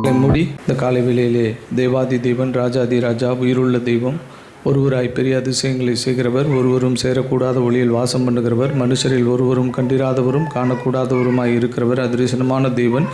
கண்களை மூடி இந்த காலை வேளையிலே தேவாதி தேவன் ராஜாதி ராஜா உயிருள்ள தெய்வம் ஒருவராய் பெரிய அதிசயங்களை செய்கிறவர், ஒருவரும் சேரக்கூடாத ஒளியில் வாசம் பண்ணுகிறவர், மனுஷரில் ஒருவரும் கண்டிராதவரும் காணக்கூடாதவருமாய் இருக்கிறவர், அதிசயமான தேவன்,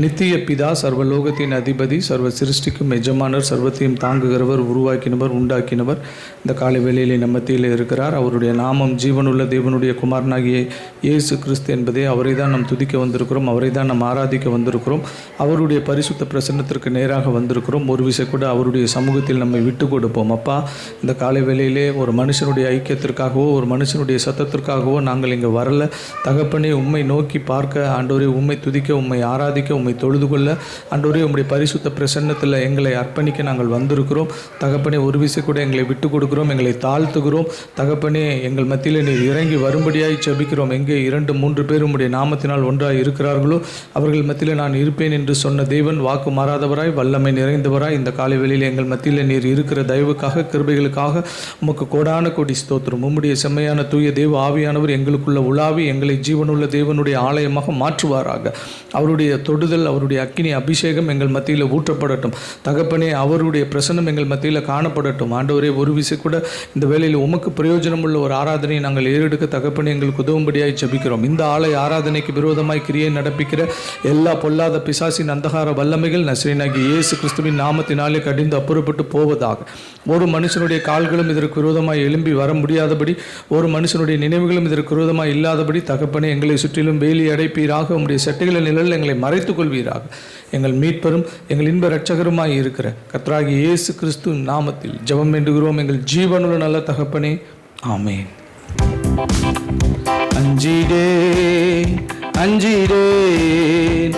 நித்திய பிதா, சர்வலோகத்தின் அதிபதி, சர்வ சிருஷ்டிக்கும் எஜமானர், சர்வத்தையும் தாங்குகிறவர், உருவாக்கினவர், உண்டாக்கினவர் இந்த காலை வேளையிலே நம்ம மத்தியில் இருக்கிறார். அவருடைய நாமம் ஜீவனுள்ள தேவனுடைய குமாரனாகிய இயேசு கிறிஸ்து என்பதே. அவரை தான் நாம் துதிக்க வந்திருக்கிறோம், அவரை தான் நாம் ஆராதிக்க வந்திருக்கிறோம், அவருடைய பரிசுத்த பிரசன்னத்திற்கு நேராக வந்திருக்கிறோம். ஒரு விஷயம் கூட அவருடைய சமூகத்தில் நம்மை விட்டு கொடுப்போம். அப்பா, இந்த காலை வேளையிலே ஒரு மனுஷனுடைய ஐக்கியத்திற்காகவோ ஒரு மனுஷனுடைய சத்தத்திற்காகவோ நாங்கள் இங்கே வரல தகப்பனே. உம்மை நோக்கி பார்க்க ஆண்டவரே, உம்மை துதிக்க, உம்மை ஆராதிக்க, உம்மை தொழுது கொள்ள ஆண்டவரே, உம்முடைய பரிசுத்த பிரசன்னத்தில் எங்களை அர்ப்பணிக்க நாங்கள் வந்திருக்கிறோம் தகப்பனே. ஒரு விஷயம் கூட எங்களை விட்டு கொடுக்கிறோம், எங்களை தாழ்த்துகிறோம் தகப்பனே. எங்கள் மத்தியில் நீர் இறங்கி வரும்படியாய் ஜெபிக்கிறோம். எங்கே 2-3 பேர் உம்முடைய நாமத்தினால் ஒன்றாய் இருக்கிறார்களோ அவர்கள் மத்தியில் நான் இருப்பேன் என்று சொன்ன தேவன், வாக்கு மாறாதவராய் வல்லமை நிறைந்தவராய் இந்த காலை வேளையில் எங்கள் மத்தியில் நீர் இருக்கிற தயவுக்காக கிருபைகளுக்காக உமக்கு கோடான கோடி ஸ்தோத்திரம். உம்முடைய செம்மையான தூய தேவ ஆவியானவர் எங்களுக்குள்ள உலாவி எங்களை ஜீவனுள்ள தேவனுடைய ஆலயமாக மாற்றுவாராக. அவருடைய தொடுதல், அவருடைய அக்கினி அபிஷேகம் எங்கள் மத்தியில் ஊற்றப்படட்டும் தகப்பனே. அவருடைய பிரசன்னம் எங்கள் மத்தியில் காணப்படட்டும் ஆண்டவரே. ஒரு விஷயம் கூட இந்த வேளையில் உமக்கு பிரயோஜனம் உள்ள ஒரு ஆராதனையை நாங்கள் ஏறெடுக்க தகப்பனே எங்களுக்கு உதவும்படியாய் ஜெபிக்கிறோம். இந்த ஆலய ஆராதனைக்கு விரோதமாய் கிரியை நடப்பிக்கிற எல்லா பொல்லாத பிசாசின் அந்தகார வல்லமைகள் நசரேயனாகிய இயேசு கிறிஸ்துவின் நாமத்தினாலே கடிந்து அப்புறப்பட்டு போவதாக. ஒரு மனுஷனுடைய கால்களும் இதற்கு விரோதமாய் எழும்பி வர முடியாதபடி, ஒரு மனுஷனுடைய நினைவுகளும் இதற்கு விரோதமாய் இல்லாதபடி தகப்பனே எங்களை சுற்றிலும் வேலி அடைப்பீராக. உம்முடைய சட்டைகளின் நிழல் எங்களை மறைத்துக் கொள்வீராக. எங்கள் மீட்பரும் எங்கள் இன்ப இரட்சகருமாய் இருக்கிற கர்த்தராகிய இயேசு கிறிஸ்துவின் நாமத்தில் ஜெபம் வேண்டுகிறோம் எங்கள் ஜீவனுள்ள நல்ல தகப்பனே, ஆமென். அஞ்சிடேன் அஞ்சிடேன்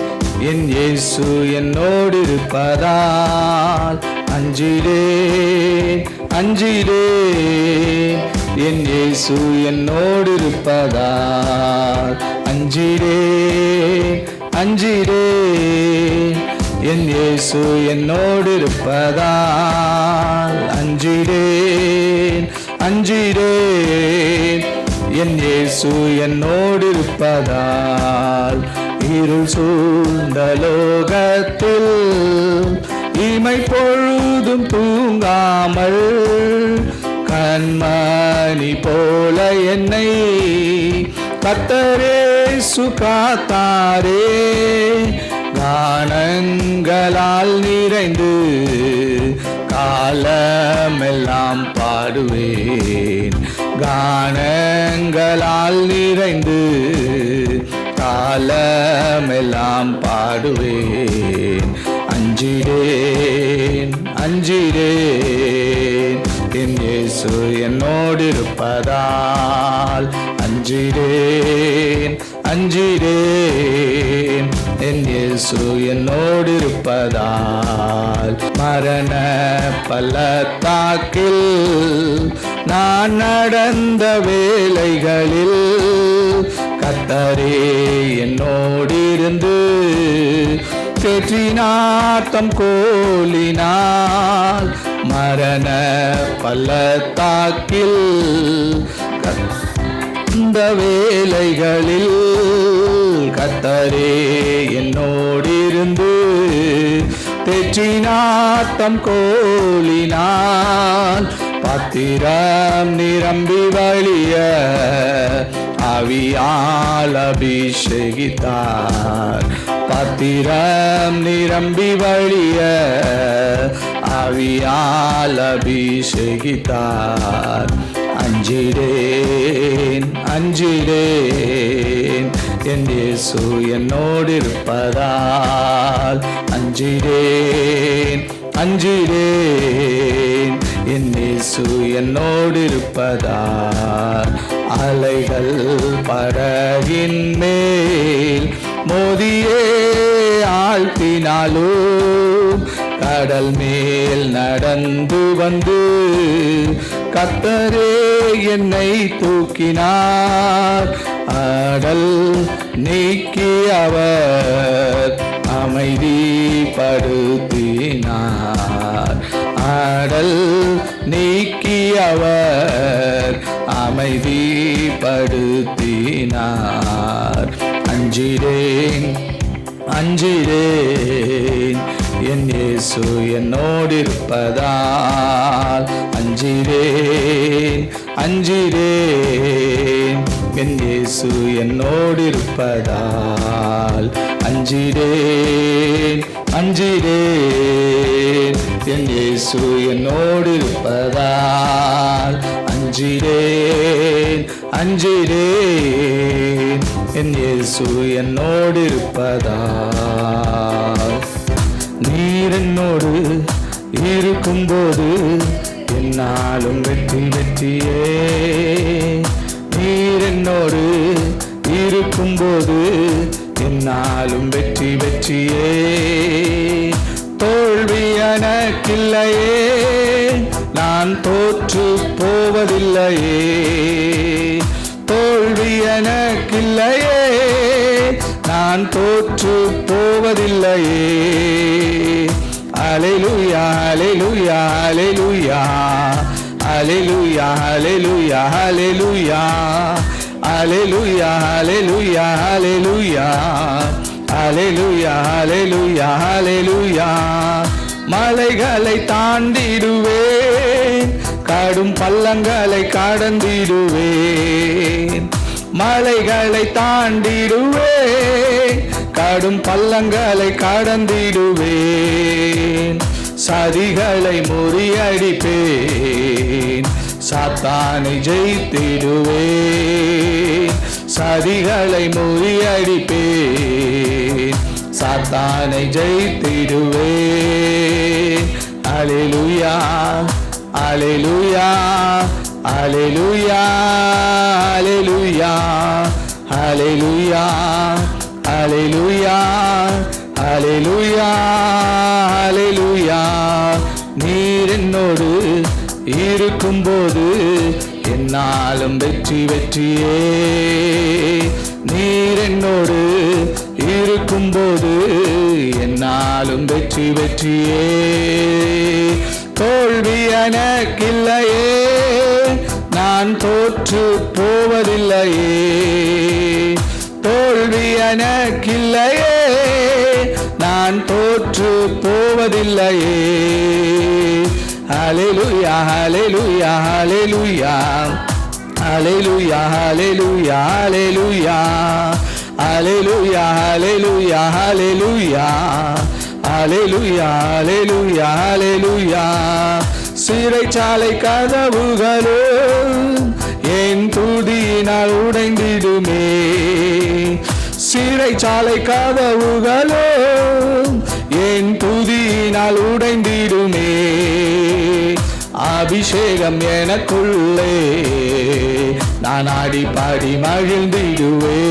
என் இயேசு என்னோடு இருப்பதால், அஞ்சிடேன் அஞ்சிடேன் என் இயேசு என்னோடு இருப்பதால், அஞ்சிடேன் அஞ்சிடேன் என் இயேசு என்னோடு இருப்பதால், அஞ்சிடேன் அஞ்சிடேன் என் இயேசு என்னோடு இருப்பதால். இருள் சூழ்ந்த லோகத்தில் இமை பொழுதும் தூங்காமல் கண்மணி போல என்னை கர்த்தரே சுகாத்தாரே. கானங்களால் நிறைந்து காலமெல்லாம் பாடுவேன், கானங்களால் நிறைந்து காலமெல்லாம் பாடுவேன். அஞ்சிடேன் அஞ்சிடேன் என் இயேசு என்னோடு இருப்பதால், அஞ்சிடேன் அஞ்சிடேன் என் இயேசு என்னோடு இருப்பதால். மரண பள்ளத்தாக்கில் நான் நடந்த வேளைகளில் கர்த்தரே என்னோடு இருந்து தேற்றினார்த்தம் கோலினால். மரண பள்ளத்தாக்கில் இந்த வேளைகளில் கர்த்தரே என்னோடு இருந்து தேற்றினார்த்தம் கோலினால். பாத்திரம் நிரம்பி வழிய ஆவியால் அபிஷேகித்தார், பாத்திரம் நிரம்பி வழிய ஆவியால் அபிஷேகித்தார். அஞ்சிடேன் அஞ்சிடேன் என் இயேசு என்னோடு இருப்பதால், அஞ்சிடேன் அஞ்சிடேன் என் இயேசு என்னோடு இருப்பதால். அலைகள் படகின் மேல் மோதியே ஆழ்த்தினாலும் கடல் மேல் நடந்து வந்து கர்த்தரே என்னை தூக்கினார். அடல் நீக்கி அவர் அமைதிப்படுத்தினார், அடல் நீக்கி அவர் அமைதிப்படுத்தினார். அஞ்சிடேன் அஞ்சிடேன் என் இயேசு என்னோடு இருப்பதால் அஞ்சிரேன் அஞ்சிரேன். என் இயேசு என்னோடு இருப்பதால் அஞ்சிரேன் அஞ்சிரேன். என் இயேசு என்னோடு இருப்பதால் அஞ்சிரேன் அஞ்சிரேன். என் இயேசு என்னோடு இருப்பதால். நீர் என்னோடு இருக்கும்போது என்னாலும் வெற்றி வெற்றியே. நீர் என்னோடு இருக்கும்போது என்னாலும் வெற்றி வெற்றியே. தோல்வி எனக்கில்லையே, நான் தோற்று போவதில்லையே. தோல்வி எனக்கில்லையே, நான் தோற்று போவதில்லையே. அல்லேலூயா அல்லேலூயா அல்லேலூயா அல்லேலூயா அல்லேலூயா அல்லேலூயா அல்லேலூயா அல்லேலூயா அல்லேலூயா அல்லேலூயா அல்லேலூயா அல்லேலூயா. மலைகளை தாண்டிடுவேன், கடும் பள்ளங்களை கடந்திடுவேன். மலைகளை தாண்டிடுவேன், கடும் பள்ளங்களை கடந்திடுவேன். சதிகளை முறியடிப்பேன், சாத்தானை ஜெயித்திடுவேன். சதிகளை முறியடிப்பேன், சாத்தானை ஜெயித்திடுவேன். அல்லேலூயா அல்லேலூயா அல்லேலூயா அல்லேலூயா அல்லேலூயா அல்லேலூயா அல்லேலூயா அல்லேலூயா. நீர் என்னோடு இருக்கும்போது என்னாலும் வெற்றி வெற்றியே. நீர் என்னோடு இருக்கும்போது என்னாலும் வெற்றி வெற்றியே. தோல்வி எனக்கில்லையே, நான் தோற்று போவதில்லையே. தோல்வி எனக்கில்லையே, நான் தோற்று போவதில்லையே. அல்லேலூயா அல்லேலூயா அல்லேலூயா அல்லேலூயா அல்லேலூயா அல்லேலூயா அல்லேலூயா அல்லேலூயா அல்லேலூயா அல்லேலூயா அல்லேலூயா அல்லேலூயா. சிறைச்சாலை கதவுகளும் என் துதியினால் உடைந்திடுமே. சிறைச்சாலை கதவுகளும் என் துதியினால் உடைந்திடுமே. அபிஷேகம் எனக்குள்ளே, நான் ஆடி பாடி மகிழ்ந்திடுவேன்.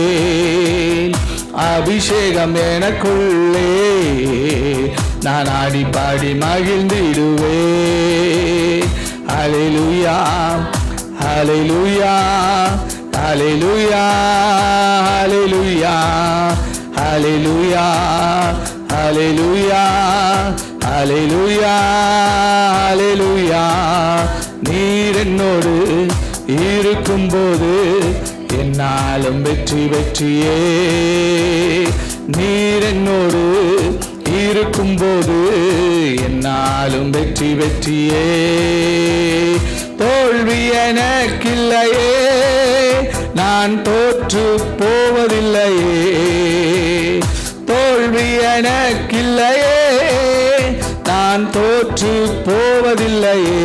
அபிஷேகம் எனக்குள்ளே, நான் ஆடி பாடி மகிழ்ந்திடுவேன். அல்லேலூயா அல்லேலூயா அல்லேலூயா அல்லேலூயா அல்லேலூயா அல்லேலூயா அல்லேலூயா அல்லேலூயா. நீர் என்னோடு இருக்கும்போது என்னாலும் வெற்றி வெற்றியே. நீர் என்னோடு இருக்கும்போது என்னாலும் வெற்றி வெற்றியே. தோல்வி எனக்கில்லையே, நான் தோற்று போவதில்லையே. தோல்வி எனக்கில்லையே, நான் தோற்று போவதில்லையே.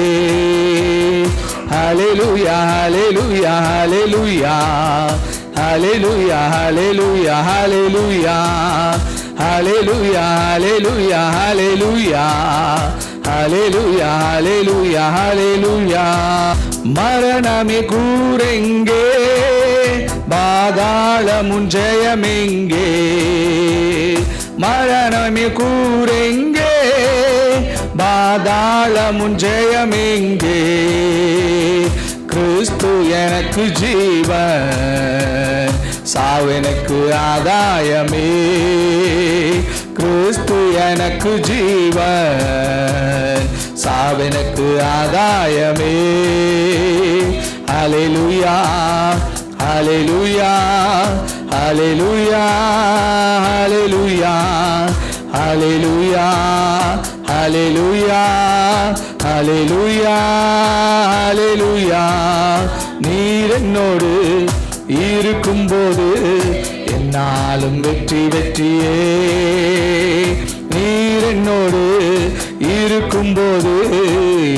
அல்லேலூயா அல்லேலூயா அல்லேலூயா அல்லேலூயா அல்லேலூயா அல்லேலூயா அல்லேலூயா அல்லேலூயா அல்லேலூயா அல்லேலூயா அல்லேலூயா அல்லேலூயா. மரணமே கூரெங்கே, பாதாளமுன் ஜெயமெங்கே. மரணமே கூரெங்கே, பாதாளமுன் ஜெயமெங்கே. கிறிஸ்து எனக்கு ஜீவன், சாவெனக்கு ஆதாயமே. கிறிஸ்து எனக்கு ஜீவன், சாவெனக்கு ஆதாயமே. அல்லேலூயா அல்லேலூயா அல்லேலூயா அல்லேலூயா ஹல்லேலூயா ஹல்லேலூயா ஹல்லேலூயா ஹல்லேலூயா. நீர் என்னோடு இருக்கும்போது என்னாலும் வெற்றி வெற்றியே. நீர் என்னோடு இருக்கும்போது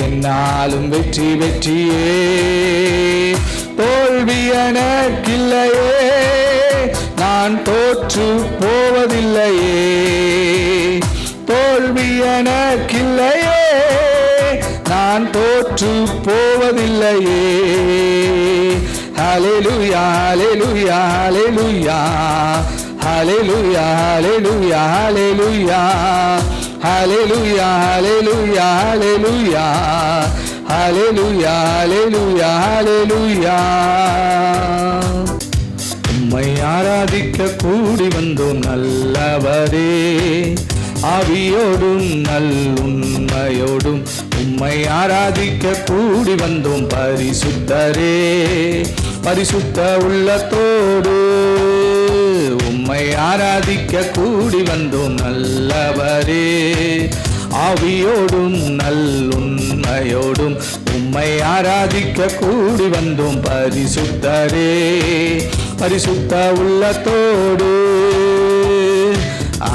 என்னாலும் வெற்றி வெற்றியே. தோல்வி எனக்கில்லையே, நான் தோற்று போவதில்லையே. தோல்வி எனக்கில்லையே, நான் தோற்று போவதில்லையே. ஹல்லேலூயா ஹல்லேலூயா ஹல்லேலூயா ஹல்லேலூயா ஹல்லேலூயா ஹல்லேலூயா ஹல்லேலூயா ஹல்லேலூயா ஹல்லேலூயா ஹல்லேலூயா ஹல்லேலூயா ஹல்லேலூயா. உம்மை ஆராதிக்க கூடி வந்தோம் நல்லவரே, ஆவியோடும் நல்லுண்மையோடும் உம்மை ஆராதிக்க கூடி வந்தோம் பரிசுத்தரே. பரிசுத்த உள்ளத்தோடு உம்மை ஆராதிக்க கூடி வந்தோம் நல்லவரே, ஆவியோடும் நல்லுண்மையோடும் உம்மை ஆராதிக்க கூடி வந்தோம் பரிசுத்தரே. பரிசுத்த உள்ளத்தோடு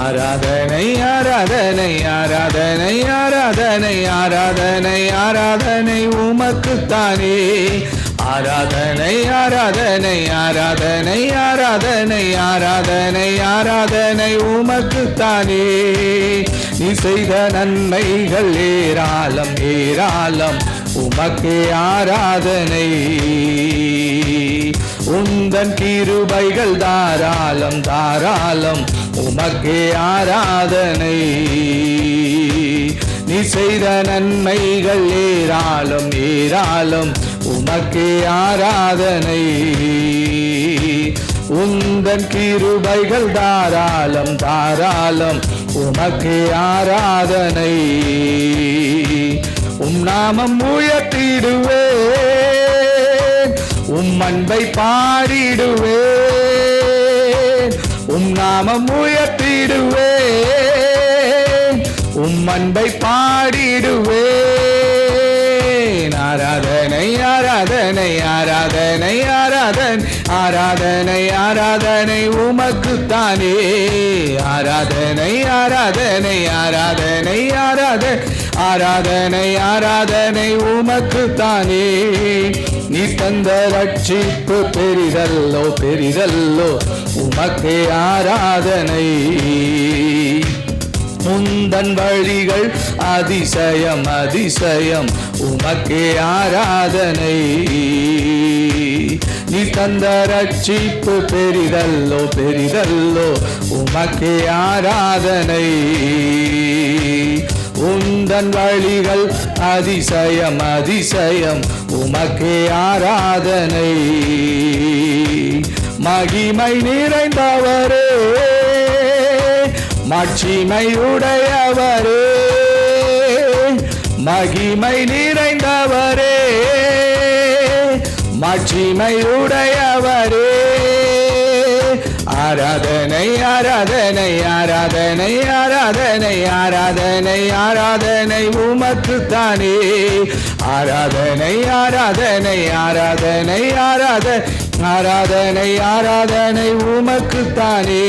ஆராதனை ஆராதனை ஆராதனை ஆராதனை ஆராதனை ஆராதனை உமக்குத்தானே. ஆராதனை ஆராதனை ஆராதனை ஆராதனை ஆராதனை ஆராதனை உமக்குத்தானே. நீ செய்த நன்மைகள் ஏராளம் ஏராளம், உமக்கே ஆராதனை. உந்தன் கிருபைகள் தாராளம் தாராளம், உமக்கே ஆராதனை. நீ செய்த நன்மைகள் ஏராளம் ஏராளம், உமக்கே ஆராதனை. உந்தன் கிருபைகள் தாராளம் தாராளம், உமக்கே ஆராதனை. நாமம் உயர்த்திடுவேன், அன்பை பாடிடுவேன். நாமம் உயர்த்திடுவேன், அன்பை பாடிடுவேன். ஆராதனை ஆராதனை ஆராதனை ஆராதனை ஆராதனை ஆராதனை உமக்குத்தானே. ஆராதனை ஆராதனை ஆராதனை ஆராதனை ஆராதனை ஆராதனை உமக்குத்தானே. நீ தந்த ரட்சிப்பு பெரிதல்லோ பெரிதல்லோ, உமக்கே ஆராதனை. உந்தன் வழிகள் அதிசயம் அதிசயம், உமக்கே ஆராதனை. நீ தந்த ரட்சிப்பு பெரிதல்லோ பெரிதல்லோ, உமக்கே ஆராதனை. உந்தன் வழிகள் அதிசயம் அதிசயம், உமக்கே ஆராதனை. மகிமை நிறைந்தவரே, மாட்சிமை உடையவரே. மகிமை நிறைந்தவரே, மாட்சிமை உடையவரே. ஆராதனை ஆராதனை ஆராதனை ஆராதனை ஆராதனை ஆராதனை உமக்குத்தானே. ஆராதனை ஆராதனை ஆராதனை ஆராதனை ஆராதனை ஆராதனை உமக்குத்தானே.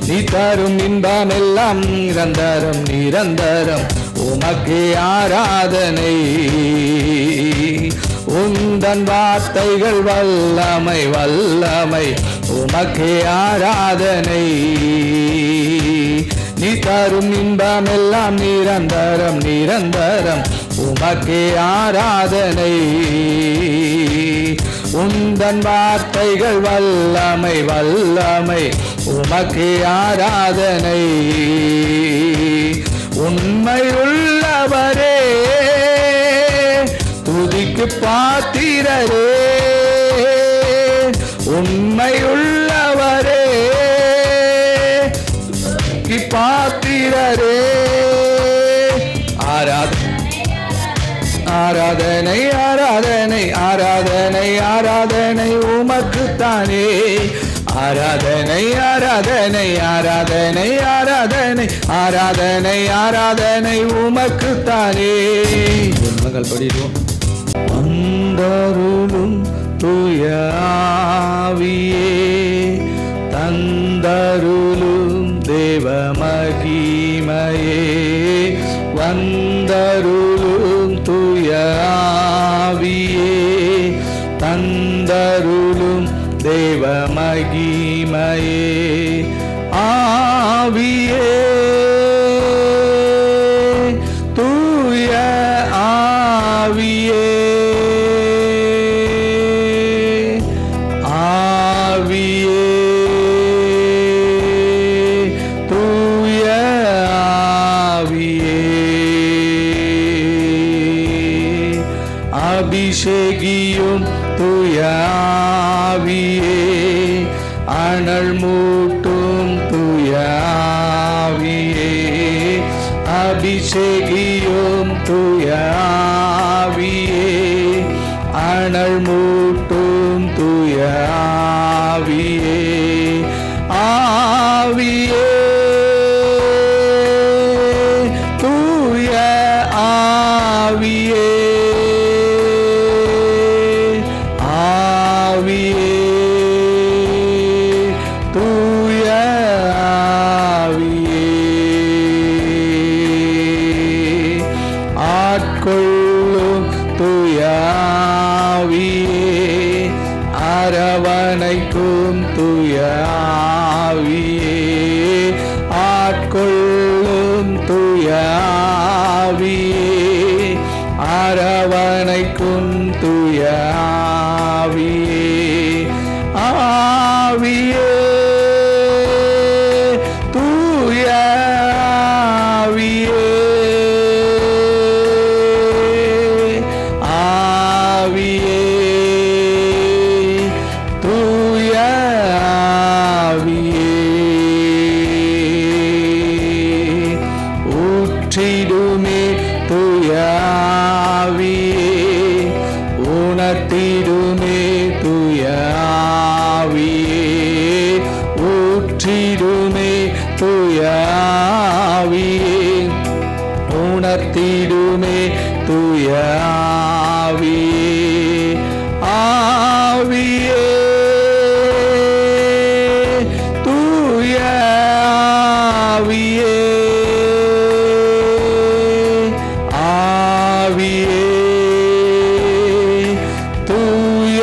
நீ தரும் இன்பம் எல்லாம் நிரந்தரம் நிரந்தரம், உமக்கே ஆராதனை. உந்தன் வார்த்தைகள் வல்லமை வல்லமை, உமக்கே ஆராதனை. நீ தரும் இன்பம் எல்லாம் நிரந்தரம் நிரந்தரம், உமக்கே ஆராதனை. உந்தன் வார்த்தைகள் வல்லமை வல்லமை, உமக்கே ஆராதனை. உண்மை உள்ளவரே, துதிக்கு பாத்திரரே. உண்மை உள்ளவரே, துதிக்கு பாத்திரரே. ஆராதனை ஆராதனை ஆராதனை ஆராதனை உமக்குத்தானே. ஆராதனை ஆராதனை ஆராதனை ஆராதனை ஆராதனை ஆராதனை உமக்குத்தானே. மகள் படிடுவோம். வந்தருளும் தூய ஆவியே, தந்தருளும் தேவ மகிமையே, வந்தருளும் தூய ஆவியே, தந்தருளும் தேவ மகிமையே. ஆவியே தூய ஆவியே, ஆவியே தூய ஆவியே, அபிஷேகியும் தூய ஆவியே, அனல் மூட்டும் தூய ஆவியே, அபிஷேகியும் தூய ஆவியே, அனல் மூட்டும் தூய ஆவியே. ஆவியே தூய ஆவியே, ஆவியே தூய ஆவியே, ஆட்கொள்ளும் தூய ஆவியே, அரவணைக்கும் தூய ஆவியே, ஆட்கொள்ளும் தூய ஆவியே, அரவணைக்கும் தூய ஆவியே. ஆவியே தூய ஆவியே, ஆவியே தூய ஆவியே, ஊற்றிடுமே தூய ஆவியே, உணர்த்திடுமே தூய ஆவியே, ஊற்றிடுமே தூய ஆவியே, உணர்த்திடுமே தூய ஆவியே. ஆவியே தூய ஆவியே, ஆவியே தூய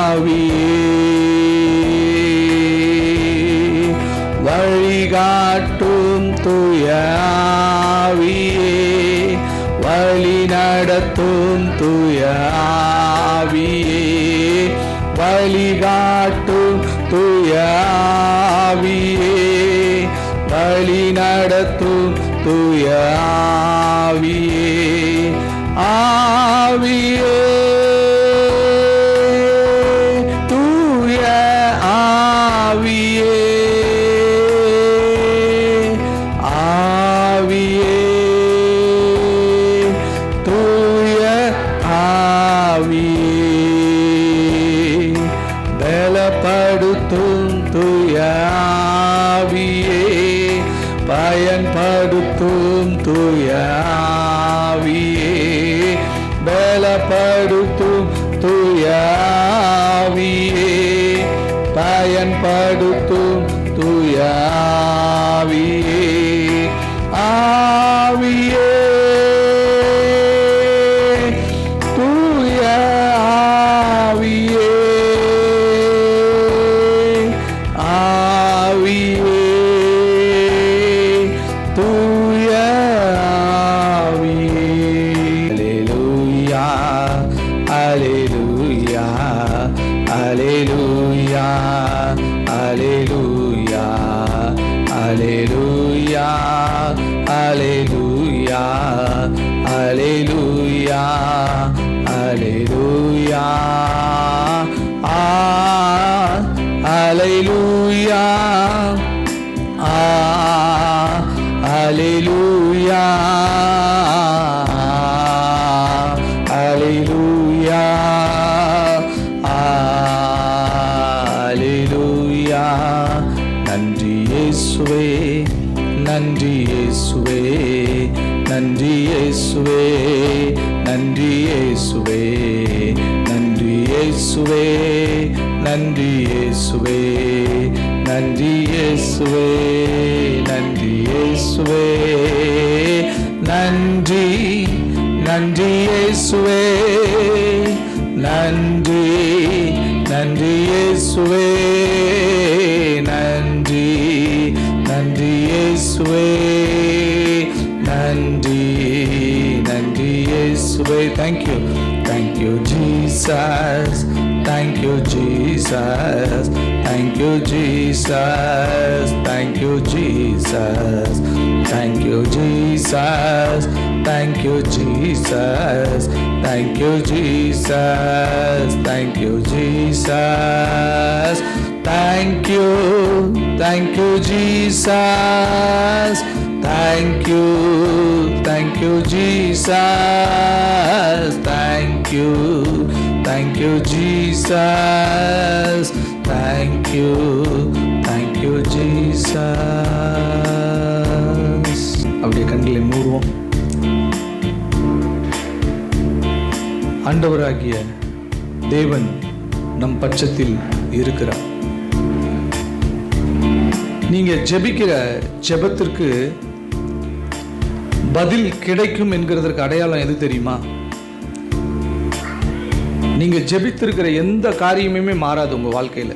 ஆவியே, வழிகாட்டும் தூய ஆவியே, வழி நடத்தும் தூய ஆவியே, வழிகாட்டும் தூய ஆவியே, வழி நடத்தும் தூய ஆவியே. ஆவியே தூய ஆவியே, ஆவியே தூய ஆவியே, பலப்படுத்தும் தூய ஆவியே, பயன்படுத்தும் தூய ஆவியே, பலப்படுத்தும் தூய ஆவியே, பயன்படுத்தும் தூய ஆவியே. ஆவியே தூய ஆவியே, ஆவியே தூய ஆவியே. அல்லேலூயா அல்லேலூயா அல்லேலூயா அல்லேலூயா அல்லேலூயா அல்லேலூயா அல்லேலூயா அல்லேலூயா அல்லேலூயா அல்லேலூயா அல்லேலூயா நன்றி இயேசுவே, நன்றி இயேசுவே, நன்றி இயேசுவே, நன்றி இயேசுவே, நன்றி இயேசுவே, நன்றி இயேசுவே, நன்றி நன்றி இயேசுவே, நன்றி நன்றி இயேசுவே, நன்றி நன்றி இயேசுவே, நன்றி நன்றி இயேசுவே. Thank you, thank you Jesus, thank you Jesus, thank you Jesus, thank you Jesus, thank you Jesus, thank you Jesus, thank you Jesus, thank you Jesus, thank you Jesus, thank you Jesus, thank you Jesus, thank you Jesus. அப்படியே கண்களை மூடுவோம். ஆண்டவராகிய தேவன் நம் பட்சத்தில் இருக்கிறார். நீங்க ஜெபிக்கிற ஜெபத்திற்கு பதில் கிடைக்கும் என்கிறதற்கு அடையாளம் எது தெரியுமா? நீங்க ஜெபித்திருக்கிற எந்த காரியமுமே மாறாது உங்க வாழ்க்கையில.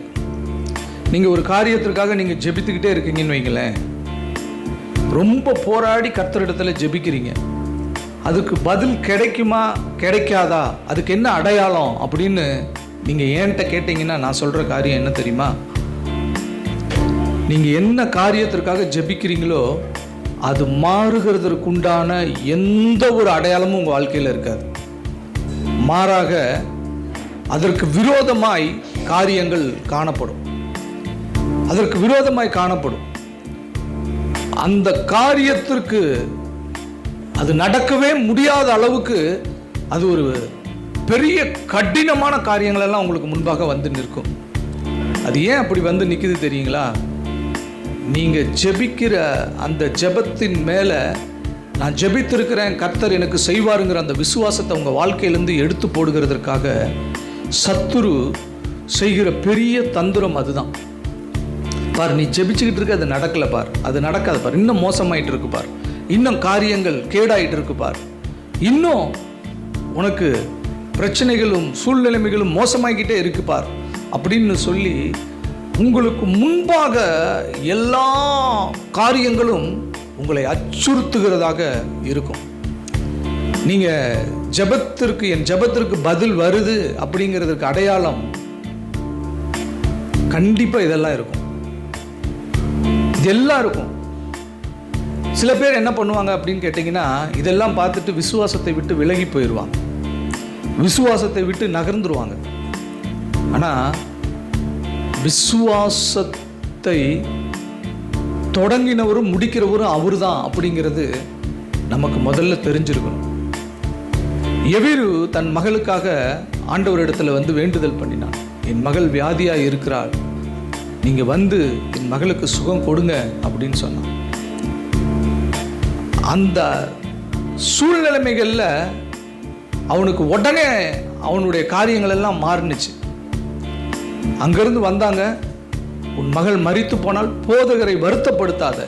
நீங்க ஒரு காரியத்திற்காக நீங்க ஜெபித்துக்கிட்டே இருக்கீங்கன்னு வைங்களேன், ரொம்ப போராடி கர்த்தரிடத்துல ஜெபிக்கிறீங்க, அதுக்கு பதில் கிடைக்குமா கிடைக்காதா, அதுக்கு என்ன அடையாளம் அப்படின்னு நீங்க என்கிட்ட கேட்டீங்கன்னா நான் சொல்ற காரியம் என்ன தெரியுமா? நீங்க என்ன காரியத்திற்காக ஜெபிக்கிறீங்களோ அது மாறுகிறதற்குண்டான எந்த ஒரு அடையாளமும் உங்க வாழ்க்கையில் இருக்காது. மாறாக அதற்கு விரோதமாய் காரியங்கள் காணப்படும், அதற்கு விரோதமாய் காணப்படும். அந்த காரியத்திற்கு அது நடக்கவே முடியாத அளவுக்கு அது ஒரு பெரிய கடினமான காரியங்கள் எல்லாம் உங்களுக்கு முன்பாக வந்து நிற்கும். அது ஏன் அப்படி வந்து நிற்குது தெரியுங்களா? நீங்க ஜெபிக்கிற அந்த ஜெபத்தின் மேல நான் ஜெபித்திருக்கிறேன், கர்த்தர் எனக்கு செய்வாருங்கிற அந்த விசுவாசத்தை உங்க வாழ்க்கையிலிருந்து எடுத்து போடுகிறதற்காக சத்துரு செய்கிற பெரிய தந்திரம் அதுதான். பார், நீ ஜெபிச்சுக்கிட்டு இருக்க, அது நடக்கல பார், அது நடக்காது பார், இன்னும் மோசமாயிட்டு இருக்கு பார், இன்னும் காரியங்கள் கேடாயிட்டு இருக்கு பார், இன்னும் உனக்கு பிரச்சனைகளும் சூழ்நிலைமைகளும் மோசமாகிக்கிட்டே இருக்கு பார் அப்படின்னு சொல்லி உங்களுக்கு முன்பாக எல்லா காரியங்களும் உங்களை அச்சுறுத்துகிறதாக இருக்கும். நீங்க ஜெபத்திற்கு, என் ஜெபத்திற்கு பதில் வருது அப்படிங்கிறதுக்கு அடையாளம் கண்டிப்பா இதெல்லாம் இருக்கும், இதெல்லாம் இருக்கும். சில பேர் என்ன பண்ணுவாங்க அப்படின்னு கேட்டீங்கன்னா, இதெல்லாம் பார்த்துட்டு விசுவாசத்தை விட்டு விலகி போயிடுவாங்க, விசுவாசத்தை விட்டு நகர்ந்துருவாங்க. ஆனா விசுவாசத்தை தொடங்கினவரும் முடிக்கிறவரும் அவரு தான் அப்படிங்கிறது நமக்கு முதல்ல தெரிஞ்சிருக்கணும். எவிரு தன் மகளுக்காக ஆண்டவரிடத்துல வந்து வேண்டுதல் பண்ணினான். என் மகள் வியாதியா இருக்கிறாள், நீங்க வந்து என் மகளுக்கு சுகம் கொடுங்க அப்படின்னு சொன்னான். அந்த சூழ்நிலைமைகள்ல அவனுக்கு உடனே அவனுடைய காரியங்கள் எல்லாம் மாறினுச்சு. அங்கிருந்து வந்தாங்க, உன் மகள் மரித்து போனால் போதகரை வருத்தப்படுத்தாத,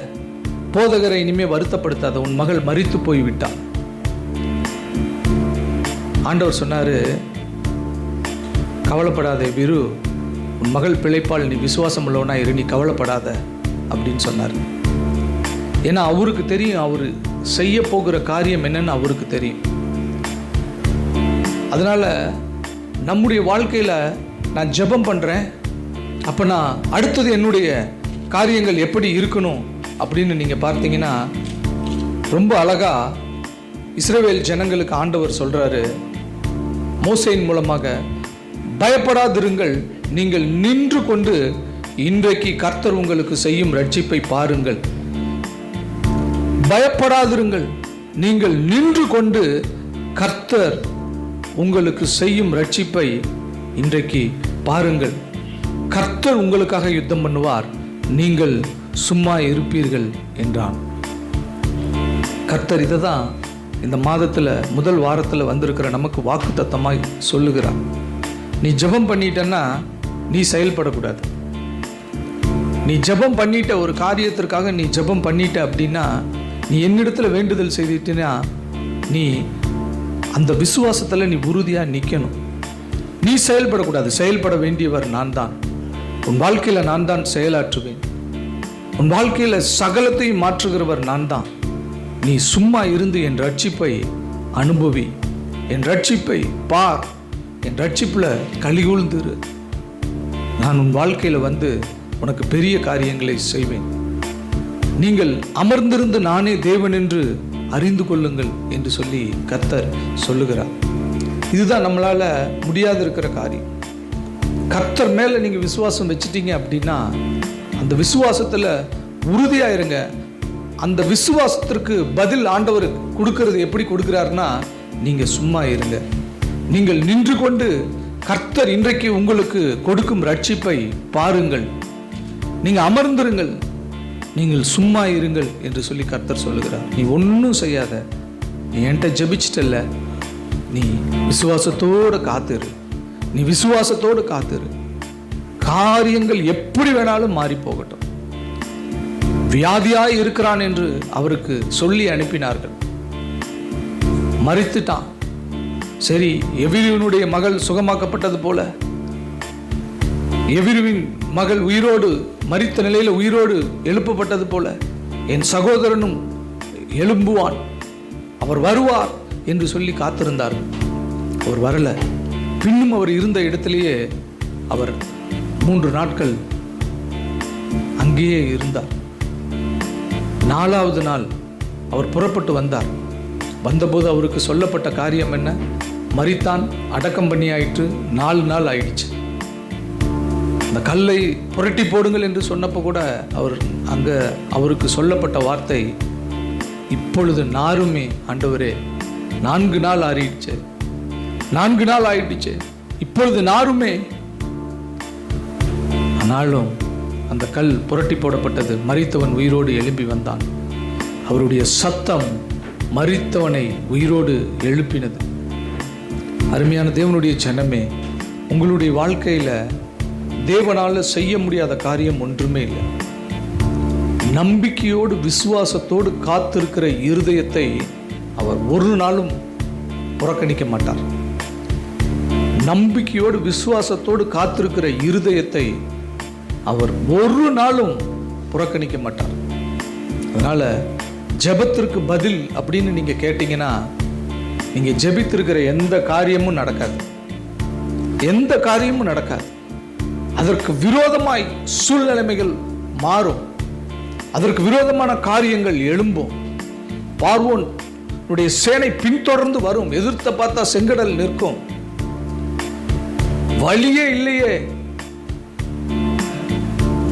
போதகரை இனிமே வருத்தப்படுத்தாத, உன் மகள் மரித்து போய் விட்டாள். ஆண்டவர் சொன்னாரு, கவலைப்படாதே விரு, உன் மகள் பிழைப்பால், நீ விசுவாசம் உள்ளவனா இரு, நீ கவலைப்படாத அப்படின்னு சொன்னார். ஏன்னா அவருக்கு தெரியும் அவரு செய்ய போகிற காரியம் என்னன்னு அவருக்கு தெரியும். அதனால நம்முடைய வாழ்க்கையில நான் ஜெபம் பண்றேன், அப்ப நான் அடுத்தது என்னுடைய காரியங்கள் எப்படி இருக்கணும் அப்படின்னு நீங்க பார்த்தீங்கன்னா, ரொம்ப அழகா இஸ்ரவேல் ஜனங்களுக்கு ஆண்டவர் சொல்றாரு மோசேயின் மூலமாக, பயப்படாதிருங்கள், நீங்கள் நின்று கொண்டு இன்றைக்கு கர்த்தர் உங்களுக்கு செய்யும் ரட்சிப்பை பாருங்கள். பயப்படாதிருங்கள், நீங்கள் நின்று கொண்டு கர்த்தர் உங்களுக்கு செய்யும் ரட்சிப்பை இன்றைக்கு பாருங்கள். கர்த்தர் உங்களுக்காக யுத்தம் பண்ணுவார், நீங்கள் சும்மா இருப்பீர்கள் என்றான். கர்த்தர் இதை தான் இந்த மாதத்தில் முதல் வாரத்தில் வந்திருக்கிற நமக்கு வாக்கு தத்தமாய் சொல்லுகிறார். நீ ஜெபம் பண்ணிட்டன்னா நீ செயல்படக்கூடாது. நீ ஜெபம் பண்ணிட்ட, ஒரு காரியத்திற்காக நீ ஜெபம் பண்ணிட்ட அப்படின்னா, நீ என்னிடத்தில் வேண்டுதல் செய்துட்டினா நீ அந்த விசுவாசத்தில் நீ உறுதியாக நிற்கணும். நீ செயல்படக்கூடாது. செயல்பட வேண்டியவர் நான் தான். உன் வாழ்க்கையில் நான் தான் செயலாற்றுவேன். உன் வாழ்க்கையில் சகலத்தையும் மாற்றுகிறவர் நான் தான். நீ சும்மா இருந்து என் ரட்சிப்பை அனுபவி, என் ரட்சிப்பை பார், என் ரட்சிப்பில் கலிகூழ்ந்துரு. நான் உன் வாழ்க்கையில் வந்து உனக்கு பெரிய காரியங்களை செய்வேன். நீங்கள் அமர்ந்திருந்து நானே தேவன் என்று அறிந்து கொள்ளுங்கள் என்று சொல்லி கர்த்தர் சொல்லுகிறார். இதுதான் நம்மளால் முடியாது இருக்கிற காரியம். கர்த்தர் மேலே நீங்கள் விசுவாசம் வச்சிட்டீங்க அப்படின்னா அந்த விசுவாசத்தில் உறுதியாக இருங்க. அந்த விசுவாசத்திற்கு பதில் ஆண்டவர் கொடுக்கறது எப்படி கொடுக்குறாருன்னா, நீங்கள் சும்மா இருங்க. நீங்கள் நின்று கொண்டு கர்த்தர் இன்றைக்கு உங்களுக்கு கொடுக்கும் ரட்சிப்பை பாருங்கள். நீங்கள் அமர்ந்திருங்கள், நீங்கள் சும்மா இருங்கள் என்று சொல்லி கர்த்தர் சொல்லுகிறார். நீ ஒன்றும் செய்யாத, நீ என்கிட்ட ஜெபிச்சிட்டல்ல, நீ விசுவாசத்தோடு காத்திரு. நீ விசுவாசத்தோடு காத்திரு. காரியங்கள் எப்படி வேணாலும் மாறி போகட்டும். வியாதியாய் இருக்கிறான் என்று அவருக்கு சொல்லி அனுப்பினார்கள். மரித்துட்டான். சரி, எவிருவினுடைய மகள் சுகமாக்கப்பட்டது போல எவிருவின் மகள் உயிரோடு, மரித்த நிலையில் உயிரோடு எழுப்பப்பட்டது போல என் சகோதரனும் எழும்புவான், அவர் வருவார் என்று சொல்லி காத்திருந்தார்கள். அவர் வரல. பின்னும் அவர் இருந்த இடத்திலேயே அவர் 3 நாட்கள் அங்கேயே இருந்தார். 4வது நாள் அவர் புறப்பட்டு வந்தார். வந்தபோது அவருக்கு சொல்லப்பட்ட காரியம் என்ன? மரித்தான், அடக்கம் பண்ணி ஆயிற்று, 4 நாள் ஆயிடுச்சு. அந்த கல்லை புரட்டி போடுங்கள் என்று சொன்னப்போ கூட அவருக்கு சொல்லப்பட்ட வார்த்தை, இப்பொழுது நாருமே ஆண்டவரே, 4 நாள் ஆறிடுச்சு, 4 நாள் ஆயிடுச்சு, இப்பொழுது நாருமே. ஆனாலும் அந்த கல் புரட்டி போடப்பட்டது. மரித்தவன் உயிரோடு எழும்பி வந்தான். அவருடைய சத்தம் மரித்தவனை உயிரோடு எழுப்பினது. அருமையான தேவனுடைய ஜனமே, உங்களுடைய வாழ்க்கையில் தேவனால் செய்ய முடியாத காரியம் ஒன்றுமே இல்லை. நம்பிக்கையோடு விசுவாசத்தோடு காத்திருக்கிற இருதயத்தை அவர் ஒரு நாளும் புறக்கணிக்க மாட்டார். நம்பிக்கையோடு விசுவாசத்தோடு காத்திருக்கிற இருதயத்தை அவர் ஒரு நாளும் புறக்கணிக்க மாட்டார். அதனால ஜெபத்திற்கு பதில் அப்படின்னு நீங்க கேட்டீங்கன்னா, நீங்க ஜெபித்திருக்கிற எந்த காரியமும் நடக்காது. எந்த காரியமும் நடக்காது. அதற்கு விரோதமாய் சூழ்நிலைமைகள் மாறும். அதற்கு விரோதமான காரியங்கள் எழும்பும். பார்வோனுடைய சேனை பின்தொடர்ந்து வரும். எதிர்த்த பார்த்தா செங்கடல் நிற்கும். வழியே இல்லையே,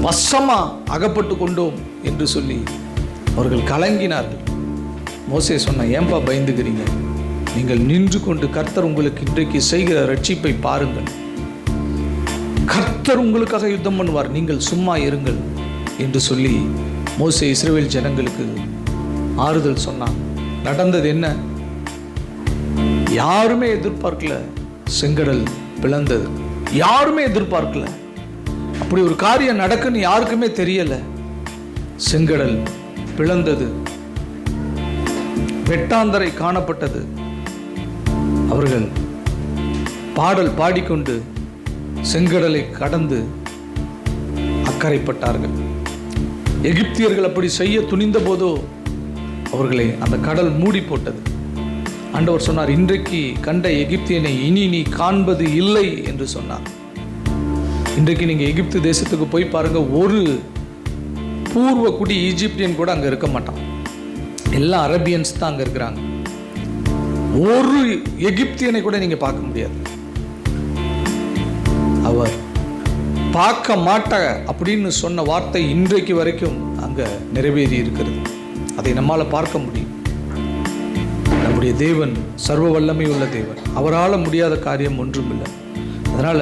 வசமா அகப்பட்டு கொண்டோம் என்று சொல்லி அவர்கள் கலங்கினார்கள். மோசே சொன்ன, ஏன்பா பயந்துக்கிறீங்க? நீங்கள் நின்று கொண்டு கர்த்தர் உங்களுக்கு இன்றைக்கு செய்கிற ரட்சிப்பை பாருங்கள். கர்த்தர் உங்களுக்காக யுத்தம் பண்ணுவார், நீங்கள் சும்மா இருங்கள் என்று சொல்லி மோசே இஸ்ரவேல் ஜனங்களுக்கு ஆறுதல் சொன்னான். நடந்தது என்ன? யாருமே எதிர்பார்க்கல. செங்கடல் பிளந்தது. யாருமே எதிர்பார்க்கல. அப்படி ஒரு காரியம் நடக்குன்னு யாருக்குமே தெரியல. செங்கடல் பிளந்தது. வெட்டாந்தரை காணப்பட்டது. அவர்கள் பாடல் பாடிக்கொண்டு செங்கடலை கடந்து அக்கறைப்பட்டார்கள். எகிப்தியர்கள் அப்படி செய்ய துணிந்த போதோ அவர்களை அந்த கடல் மூடி போட்டது. ஆண்டவர் சொன்னார், இன்றைக்கு கண்ட எகிப்தியனை இனி நீ காண்பது இல்லை என்று சொன்னார். இன்றைக்கு நீங்க எகிப்து தேசத்துக்கு போய் பாருங்க, ஒரு பூர்வ குடி ஈஜிப்தியன் கூட அங்க இருக்க மாட்டான். எல்லாம் அரேபியன்ஸ் தான் அங்க இருக்கிறாங்க. ஒரு எகிப்தியனை கூட நீங்க பார்க்க முடியாது. அவர் பார்க்க மாட்ட அப்படின்னு சொன்ன வார்த்தை இன்றைக்கு வரைக்கும் அங்க நிறைவேறி இருக்கிறது. அதை நம்மால பார்க்க முடியும். நம்முடைய தேவன் சர்வ வல்லமை உள்ள தேவன். அவரால் முடியாத காரியம் ஒன்றும் இல்லை. அதனால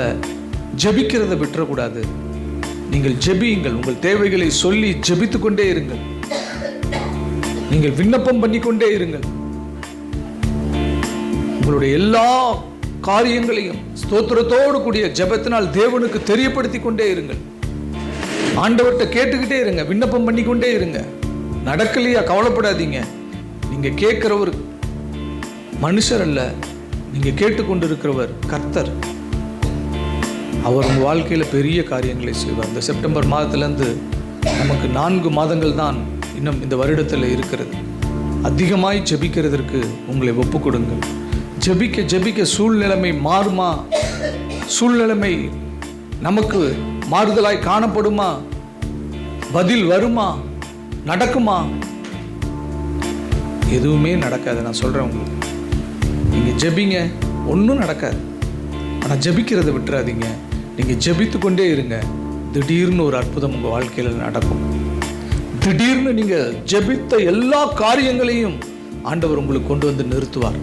ஜெபிக்கிறத விட்டுறக்கூடாது. நீங்கள் ஜெபியுங்கள். உங்கள் தேவைகளை சொல்லி ஜெபித்து கொண்டே இருங்கள். நீங்கள் விண்ணப்பம் பண்ணிக்கொண்டே இருங்கள். உங்களுடைய எல்லா காரியங்களையும் ஸ்தோத்திரத்தோடு கூடிய ஜெபத்தினால் தேவனுக்கு தெரியப்படுத்தி கொண்டே இருங்கள். ஆண்டவர்கிட்ட கேட்டுக்கிட்டே இருங்க, விண்ணப்பம் பண்ணிக்கொண்டே இருங்க. நடக்கலையா கவலைப்படாதீங்க. நீங்க கேட்கிறவர் மனுஷர் அல்ல, நீங்க கேட்டுக்கொண்டிருக்கிறவர் கர்த்தர். அவர் உங்க வாழ்க்கையில பெரிய காரியங்களை செய்வார். இந்த செப்டம்பர் மாதத்திலிருந்து நமக்கு 4 மாதங்கள் தான் இன்னும் இந்த வருடத்தில் இருக்கிறது. அதிகமாய் ஜெபிக்கிறதற்கு உங்களை ஒப்பு கொடுங்கள். ஜெபிக்க ஜெபிக்க சூழ்நிலைமை மாறுமா? சூழ்நிலைமை நமக்கு மாறுதலாய் காணப்படுமா? பதில் வருமா? நடக்குமா? எதுவுமே நடக்காது. நான் சொல்றேன் உங்களுக்கு, நீங்க ஜெபிங்க, ஒன்றும் நடக்காது. ஆனால் ஜெபிக்கிறத விட்டுறாதீங்க. நீங்க ஜெபித்து கொண்டே இருங்க. திடீர்னு ஒரு அற்புதம் உங்க வாழ்க்கையில் நடக்கும். திடீர்னு நீங்க ஜெபித்த எல்லா காரியங்களையும் ஆண்டவர் உங்களுக்கு கொண்டு வந்து நிறுத்துவார்.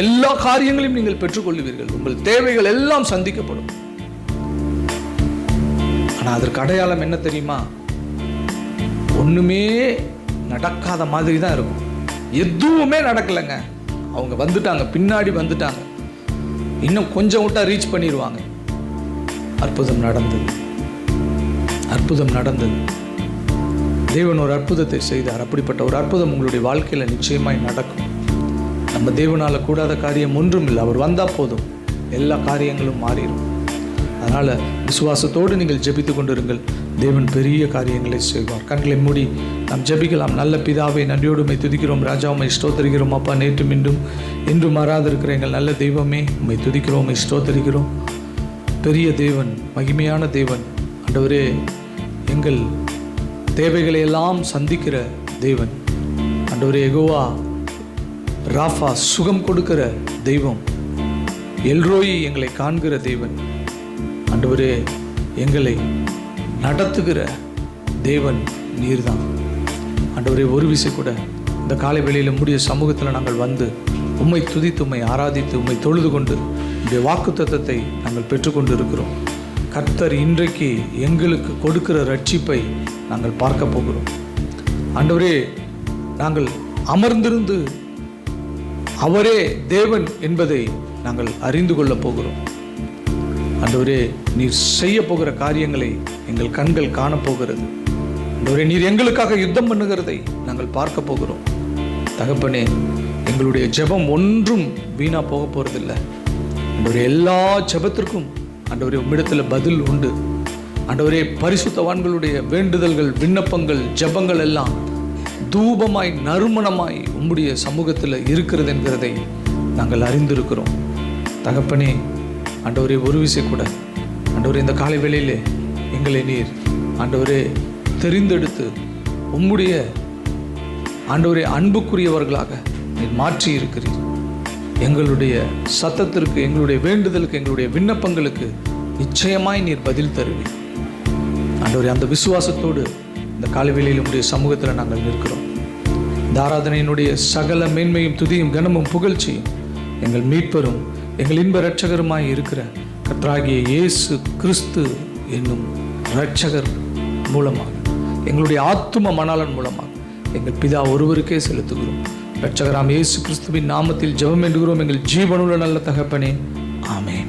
எல்லா காரியங்களையும் நீங்கள் பெற்றுக்கொள்வீர்கள். உங்கள் தேவைகள் எல்லாம் சந்திக்கப்படும். ஆனால் அதற்கு அடையாளம் என்ன தெரியுமா? ஒண்ணுமே நடக்காத மாதிரி தான் இருக்கும். எதுவுமே நடக்கலைங்க. அவங்க வந்துட்டாங்க, பின்னாடி வந்துட்டாங்க, இன்னும் கொஞ்சம் விட்டா ரீச் பண்ணிடுவாங்க. அற்புதம் நடந்தது. அற்புதம் நடந்தது. தேவன் ஒரு அற்புதத்தை செய்தார். அப்படிப்பட்ட ஒரு அற்புதம் உங்களுடைய வாழ்க்கையில் நிச்சயமாய் நடக்கும். நம்ம தேவனால கூடாத காரியம் ஒன்றும் இல்லை. அவர் வந்தால் போதும், எல்லா காரியங்களும் மாறிடும். அதனால் விசுவாசத்தோடு நீங்கள் ஜெபித்து கொண்டிருங்கள். தேவன் பெரிய காரியங்களை செய்வார். கண்களை மூடி நாம் ஜெபிக்கலாம். நல்ல பிதாவை, நன்றியோடு உம்மை துதிக்கிறோம். ராஜா, உம்மை ஸ்தோத்தரிக்கிறோம். அப்பா, நேற்றும் இன்றும் என்றும் மாறாதிருக்கிற எங்கள் நல்ல தெய்வமே, உம்மை துதிக்கிறோம், உம்மை ஸ்தோத்தரிக்கிறோம். பெரிய தேவன், மகிமையான தேவன். ஆண்டவரே, எங்கள் தேவைகளை எல்லாம் சந்திக்கிற தேவன். ஆண்டவரே, யெகோவா ராஃபா, சுகம் கொடுக்கிற தெய்வம். எல்ரோயி, எங்களை காண்கிற தெய்வன். ஆண்டவரே, எங்களை நடத்துகிற தேவன் நீர்தான். ஆண்டவரே, ஒரு விசை கூட இந்த காலை வேளையில் முடிய சமூகத்தில் நாங்கள் வந்து உம்மை துதித்து, உம்மை ஆராதித்து, உம்மை தொழுது கொண்டு இந்த வாக்குத்தத்தத்தை நாங்கள் பெற்றுக்கொண்டு இருக்கிறோம். கர்த்தர் இன்றைக்கு எங்களுக்கு கொடுக்கிற ரட்சிப்பை நாங்கள் பார்க்க போகிறோம். ஆண்டவரே, நாங்கள் அமர்ந்திருந்து அவரே தேவன் என்பதை நாங்கள் அறிந்து கொள்ளப் போகிறோம். ஆண்டவரே, நீர் செய்ய போகிற காரியங்களை எங்கள் கண்கள் காணப்போகிறது. ஆண்டவரே, நீர் எங்களுக்காக யுத்தம் பண்ணுகிறதை நாங்கள் பார்க்க போகிறோம். தகப்பனே, எங்களுடைய ஜெபம் ஒன்றும் வீணா போக போறதில்லை. ஆண்டவரே, எல்லா ஜெபத்திற்கும் ஆண்டவரே உம்மிடத்தில் பதில் உண்டு. ஆண்டவரே, பரிசுத்தவான்களுடைய வேண்டுதல்கள், விண்ணப்பங்கள், ஜெபங்கள் எல்லாம் தூபமாய் நறுமணமாய் உம்முடைய சமூகத்தில் இருக்கிறது என்கிறதை நாங்கள் அறிந்திருக்கிறோம். தகப்பனே, ஆண்டவரே, ஒரு விசை கூட ஆண்டவரே இந்த காலை வேளையிலே எங்களை நீர் ஆண்டவரே தெரிந்தெடுத்து உம்முடைய ஆண்டவரே அன்புக்குரியவர்களாக நீர் மாற்றி இருக்கிறீர். எங்களுடைய சத்தத்திற்கு, எங்களுடைய வேண்டுதலுக்கு, எங்களுடைய விண்ணப்பங்களுக்கு நிச்சயமாய் நீர் பதில் தருவீர். ஆண்டவரே, அந்த விசுவாசத்தோடு இந்த காலை வேளையில் உம்முடைய சமூகத்தில் நாங்கள் நிற்கிறோம். இந்த ஆராதனையினுடைய சகல மேன்மையும், துதியும், கனமும், புகழ்ச்சியும் எங்கள் மீட்பரும் எங்கள் இன்ப இரட்சகருமாய் இருக்கிற கர்த்தராகிய இயேசு கிறிஸ்து என்னும் இரட்சகர் மூலமாக, எங்களுடைய ஆத்தும மணாளன் மூலமாக எங்கள் பிதா ஒருவருக்கே செலுத்துகிறோம். இரட்சகராம் இயேசு கிறிஸ்துவின் நாமத்தில் ஜெபம் வேண்டுகிறோம் எங்கள் ஜீவனுள்ள நல்ல தகப்பனே, ஆமென்.